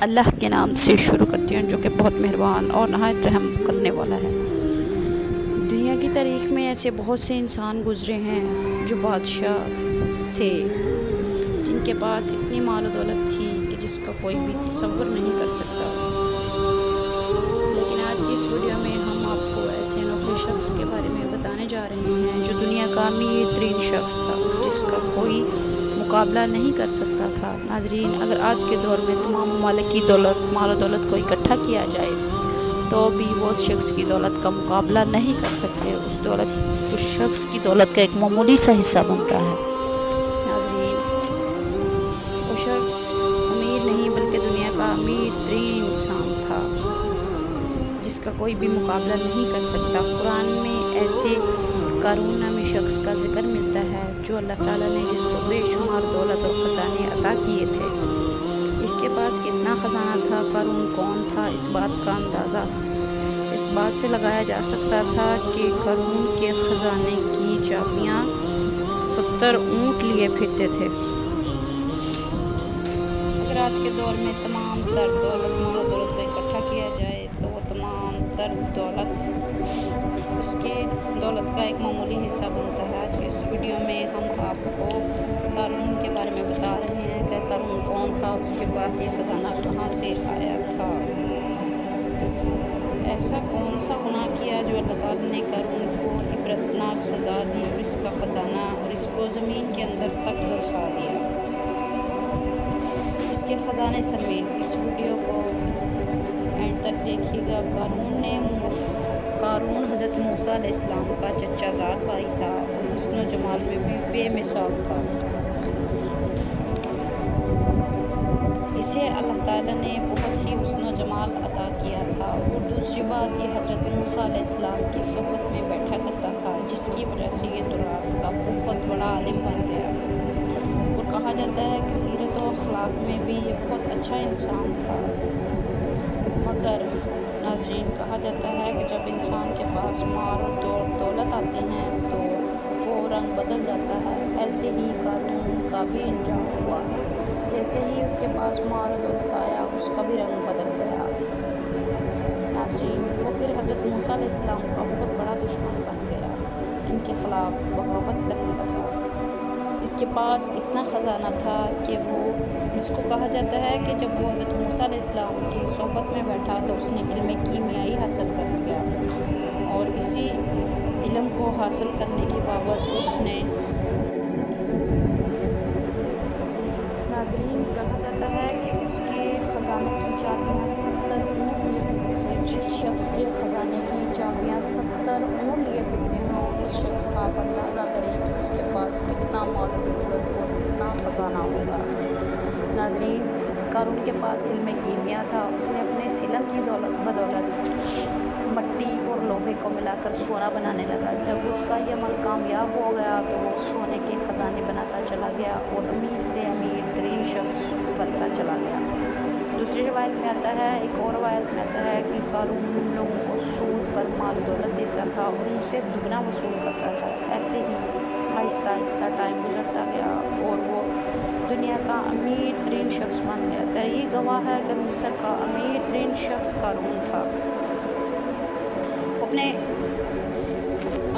اللہ کے نام سے شروع کرتی ہوں جو کہ بہت مہربان اور نہایت رحم کرنے والا ہے۔ دنیا کی تاریخ میں ایسے بہت سے انسان گزرے ہیں جو بادشاہ تھے، جن کے پاس اتنی مال و دولت تھی کہ جس کا کوئی بھی تصور نہیں کر سکتا۔ لیکن آج کی اس ویڈیو میں ہم آپ کو ایسے انوکھے شخص کے بارے میں بتانے جا رہے ہیں جو دنیا کا امیر ترین شخص تھا، جس کا کوئی مقابلہ نہیں کر سکتا تھا۔ ناظرین، اگر آج کے دور میں تمام ممالک کی مال و دولت کو اکٹھا کیا جائے تو بھی وہ اس شخص کی دولت کا مقابلہ نہیں کر سکتے۔ اس شخص کی دولت کا ایک معمولی سا حصہ بنتا ہے۔ ناظرین، وہ شخص امیر نہیں بلکہ دنیا کا امیر ترین انسان تھا، جس کا کوئی بھی مقابلہ نہیں کر سکتا۔ قرآن میں ایسے قارون نامی شخص کا ذکر ملتا ہے جو اللہ تعالیٰ نے جس کو بے شمار دولت اور خزانے عطا کیے تھے۔ اس کے پاس کتنا خزانہ تھا، قارون کون تھا، اس بات کا اندازہ اس بات سے لگایا جا سکتا تھا کہ قارون کے خزانے کی چابیاں 70 اونٹ لیے پھرتے تھے۔ اگر آج کے دور میں تمام تر دولت مال و دولت کو اکٹھا کیا جائے تو وہ تمام تر دولت اس کے دولت کا ایک معمولی حصہ بنتا ہے۔ آج کی اس ویڈیو میں ہم آپ کو قارون کے بارے میں بتا رہے ہیں کہ قارون کون تھا، اس کے پاس یہ خزانہ کہاں سے آیا تھا، ایسا کون سا گناہ کیا جو اللہ تعالیٰ نے قارون کو عبرتناک سزا دی اور اس کا خزانہ اور اس کو زمین کے اندر تک برسا دیا۔ اس کے خزانے سمیت اس ویڈیو کو اینڈ تک دیکھیے گا۔ قارون حضرت موسیٰ علیہ السلام کا چچا زاد بھائی تھا اور حسن و جمال میں بھی بے مثال تھا۔ اسے اللہ تعالیٰ نے بہت ہی حسن و جمال عطا کیا تھا، اور دوسری بات یہ حضرت موسیٰ علیہ السلام کی صحبت میں بیٹھا کرتا تھا، جس کی وجہ سے یہ تورات کا بہت بڑا عالم بن گیا۔ اور کہا جاتا ہے کہ سیرت و اخلاق میں بھی یہ بہت اچھا انسان تھا۔ مگر ناظرین، کہا جاتا ہے کہ جب انسان کے پاس مال اور دولت آتے ہیں تو وہ رنگ بدل جاتا ہے۔ ایسے ہی قارون کا بھی انجام ہوا۔ جیسے ہی اس کے پاس مال و دولت آیا، اس کا بھی رنگ بدل گیا۔ ناظرین، وہ پھر حضرت موسیٰ علیہ السلام کا بہت بڑا دشمن بن گیا، ان کے خلاف بغاوت کرنے لگا۔ اس کے پاس اتنا خزانہ تھا کہ اس کو کہا جاتا ہے کہ جب وہ حضرت موسیٰ علیہ السلام کی صحبت میں بیٹھا تو اس نے علم کیمیائی حاصل کر لیا، اور اسی علم کو حاصل کرنے کے بابت اس نے ناظرین، کہا جاتا ہے کہ اس کے خزانے کی چابیاں 70 اونٹ لیے پھرتے تھے۔ جس شخص کے خزانے کی چابیاں 70 اونٹ لیے پھرتے ہوں، اس شخص کا آپ اندازہ کریں کہ اس کے پاس کتنا مال و دولت اور کتنا خزانہ ہوگا۔ ناظرین، اس قارون کے پاس علم کیمیا تھا۔ اس نے اپنے سلم کی بدولت مٹی اور لوہے کو ملا کر سونا بنانے لگا۔ جب اس کا یہ عمل کامیاب ہو گیا تو وہ سونے کے خزانے بناتا چلا گیا اور امیر سے امیر ترین شخص بنتا چلا گیا۔ دوسری روایت میں آتا ہے، ایک اور روایت میں آتا ہے کہ قارون لوگوں کو سود پر مال و دولت دیتا تھا اور ان سے دگنا وصول کرتا تھا۔ ایسے ہی آہستہ آہستہ ٹائم گزرتا گیا اور وہ دنیا کا امیر ترین شخص بن گیا۔ تاریخ گواہ ہے کہ مصر کا امیر ترین شخص قارون تھا۔ اپنے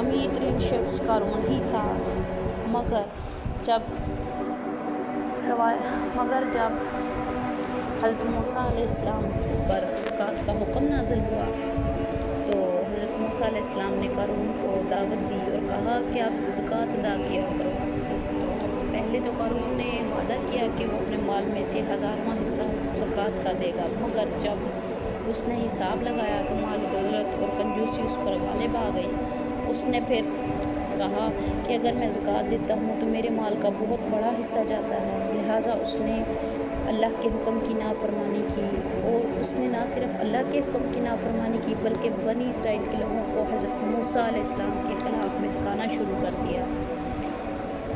امیر ترین شخص قارون ہی تھا، مگر جب حضرت موسیٰ علیہ السلام پر زکوٰۃ کا حکم نازل ہوا تو حضرت موسیٰ علیہ السلام نے قارون کو دعوت دی اور کہا کہ آپ زکوٰۃ ادا کیا کرو۔ پہلے تو قارون نے وعدہ کیا کہ وہ اپنے مال میں سے 1000واں حصہ زکوٰۃ کا دے گا، مگر جب اس نے حساب لگایا تو مال و دولت اور کنجوسی اس پر غالب آ گئی۔ اس نے پھر کہا کہ اگر میں زکوٰۃ دیتا ہوں تو میرے مال کا بہت بڑا حصہ جاتا ہے، لہٰذا اس نے اللہ کے حکم کی نافرمانی کی، اور اس نے نہ صرف اللہ کے حکم کی نافرمانی کی بلکہ بنی اسرائیل کے لوگوں کو حضرت موسیٰ علیہ السلام کے خلاف بہکانا شروع کر دیا۔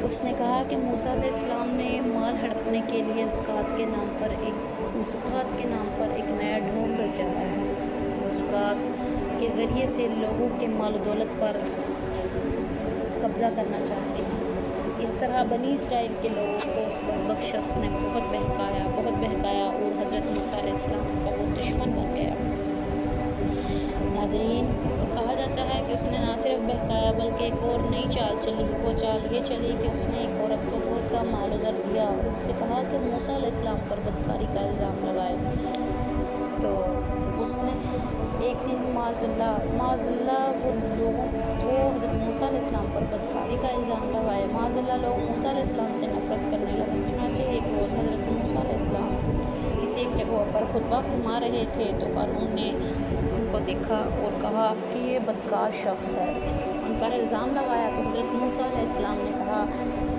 اس نے کہا کہ موسیٰ علیہ السلام نے مال ہڑپنے کے لیے زکوٰۃ کے نام پر ایک نیا ڈھونگ رچایا ہے۔ وہ زکوٰۃ کے ذریعے سے لوگوں کے مال و دولت پر قبضہ کرنا چاہتے ہیں۔ اس طرح بنی اسرائیل کے لوگوں کو اس بدبخت شخص نے بہت بہکایا اور حضرت موسیٰ علیہ بہکایا بلکہ ایک اور نئی چال چلی۔ وہ چال یہ چلی کہ اس نے ایک عورت کو بہت سا مال و زر دیا اور اس سے کہا کہ موسیٰ علیہ السلام پر بدکاری کا الزام لگائے۔ تو اس نے ایک دن معاذ اللہ وہ حضرت موسیٰ علیہ السلام پر بدکاری کا الزام لگائے۔ معاذ اللہ لوگ موسیٰ علیہ السلام سے نفرت کرنے لگے۔ چنانچہ ایک روز حضرت موسیٰ علیہ السلام کسی ایک جگہ پر خطبہ فرما رہے تھے تو قارون نے ان کو دیکھا اور کہا کہ یہ بدکار شخص ہے، ان پر الزام لگایا۔ تو حضرت موسیٰ علیہ السلام نے کہا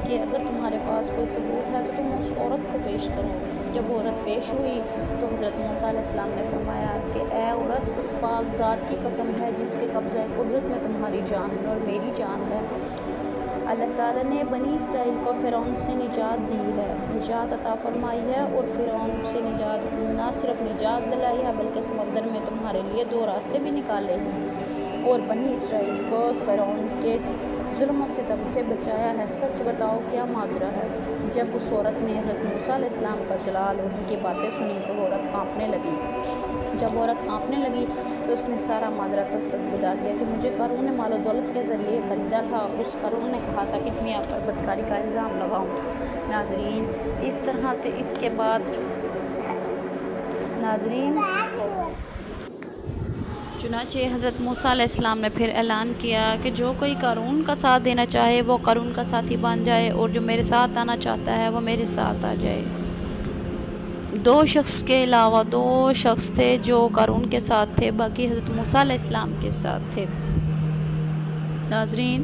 کہ اگر تمہارے پاس کوئی ثبوت ہے تو تم اس عورت کو پیش کرو۔ جب وہ عورت پیش ہوئی تو حضرت موسیٰ علیہ السلام نے فرمایا کہ اے عورت، اس پاک ذات کی قسم ہے جس کے قبضہ قدرت میں تمہاری جان اور میری جان ہے، اللہ تعالیٰ نے بنی اسرائیل کو فرعون سے نجات دی ہے، نجات عطا فرمائی ہے، اور فرعون سے نہ صرف نجات دلائی ہے بلکہ سمندر میں تمہارے لیے 2 راستے بھی نکالے ہیں، اور بنی اسرائیل کو فرعون کے ظلم و ستم سے بچایا ہے۔ سچ بتاؤ کیا ماجرا ہے؟ جب اس عورت نے حضرت موسیٰ علیہ السلام کا جلال اور ان کی باتیں سنی تو وہ عورت کانپنے لگی۔ جب وہ عورت کانپنے لگی تو اس نے سارا ماجرا سچ بتا دیا کہ مجھے قارون نے مال و دولت کے ذریعے خریدا تھا، اور اس قارون نے کہا تھا کہ میں آپ پر بدکاری کا الزام لگاؤں۔ ناظرین، اس طرح سے اس کے بعد چنانچہ حضرت موسیٰ علیہ السلام نے پھر اعلان کیا کہ جو کوئی قارون کا ساتھ دینا چاہے وہ قارون کا ساتھی بن جائے، اور جو میرے ساتھ آنا چاہتا ہے وہ میرے ساتھ آ جائے۔ 2 شخص کے علاوہ 2 شخص تھے جو قارون کے ساتھ تھے، باقی حضرت موسیٰ علیہ السلام کے ساتھ تھے۔ ناظرین،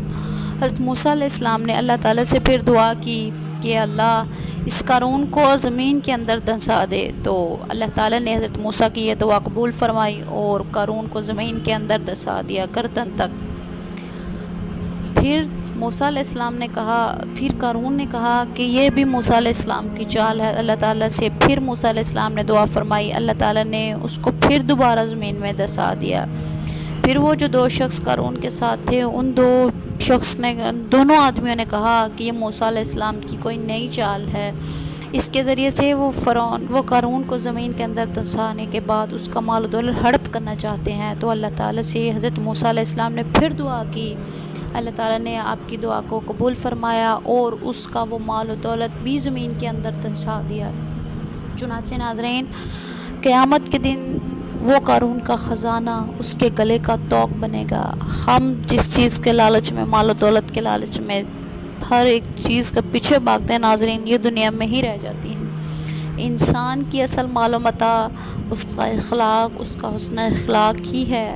حضرت موسیٰ علیہ السلام نے اللہ تعالیٰ سے پھر دعا کی کہ اللہ اس قارون کو زمین کے اندر دھنسا دے۔ تو اللہ تعالیٰ نے حضرت موسیٰ کی یہ دعا قبول فرمائی اور قارون کو زمین کے اندر دھنسا دیا گردن تک۔ پھر موسیٰ علیہ السلام نے کہا، پھر قارون نے کہا کہ یہ بھی موسیٰ علیہ السلام کی چال ہے اللہ تعالیٰ سے۔ پھر موسیٰ علیہ السلام نے دعا فرمائی، اللہ تعالیٰ نے اس کو پھر دوبارہ زمین میں دھنسا دیا۔ پھر وہ جو 2 شخص قارون کے ساتھ تھے ان دونوں آدمیوں نے کہا کہ یہ موسیٰ علیہ السلام کی کوئی نئی چال ہے، اس کے ذریعے سے وہ قارون کو زمین کے اندر دھنسانے کے بعد اس کا مال و دولت ہڑپ کرنا چاہتے ہیں۔ تو اللہ تعالیٰ سے حضرت موسیٰ علیہ السلام نے پھر دعا کی، اللہ تعالیٰ نے آپ کی دعا کو قبول فرمایا اور اس کا وہ مال و دولت بھی زمین کے اندر دھنسا دیا۔ چنانچہ ناظرین، قیامت کے دن وہ قارون کا خزانہ اس کے گلے کا توق بنے گا۔ ہم جس چیز کے لالچ میں، مال و دولت کے لالچ میں ہر ایک چیز کے پیچھے بھاگتے ہیں ناظرین، یہ دنیا میں ہی رہ جاتی ہیں۔ انسان کی اصل مال و متاع اس کا اخلاق، اس کا حسن اخلاق ہی ہے۔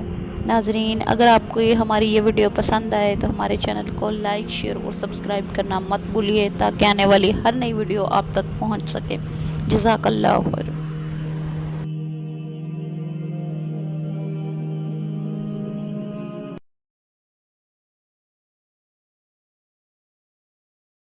ناظرین، اگر آپ کو ہماری یہ ویڈیو پسند آئے تو ہمارے چینل کو لائک، شیئر اور سبسکرائب کرنا مت بھولیے تاکہ آنے والی ہر نئی ویڈیو آپ تک پہنچ سکے۔ جزاک اللہ خیر۔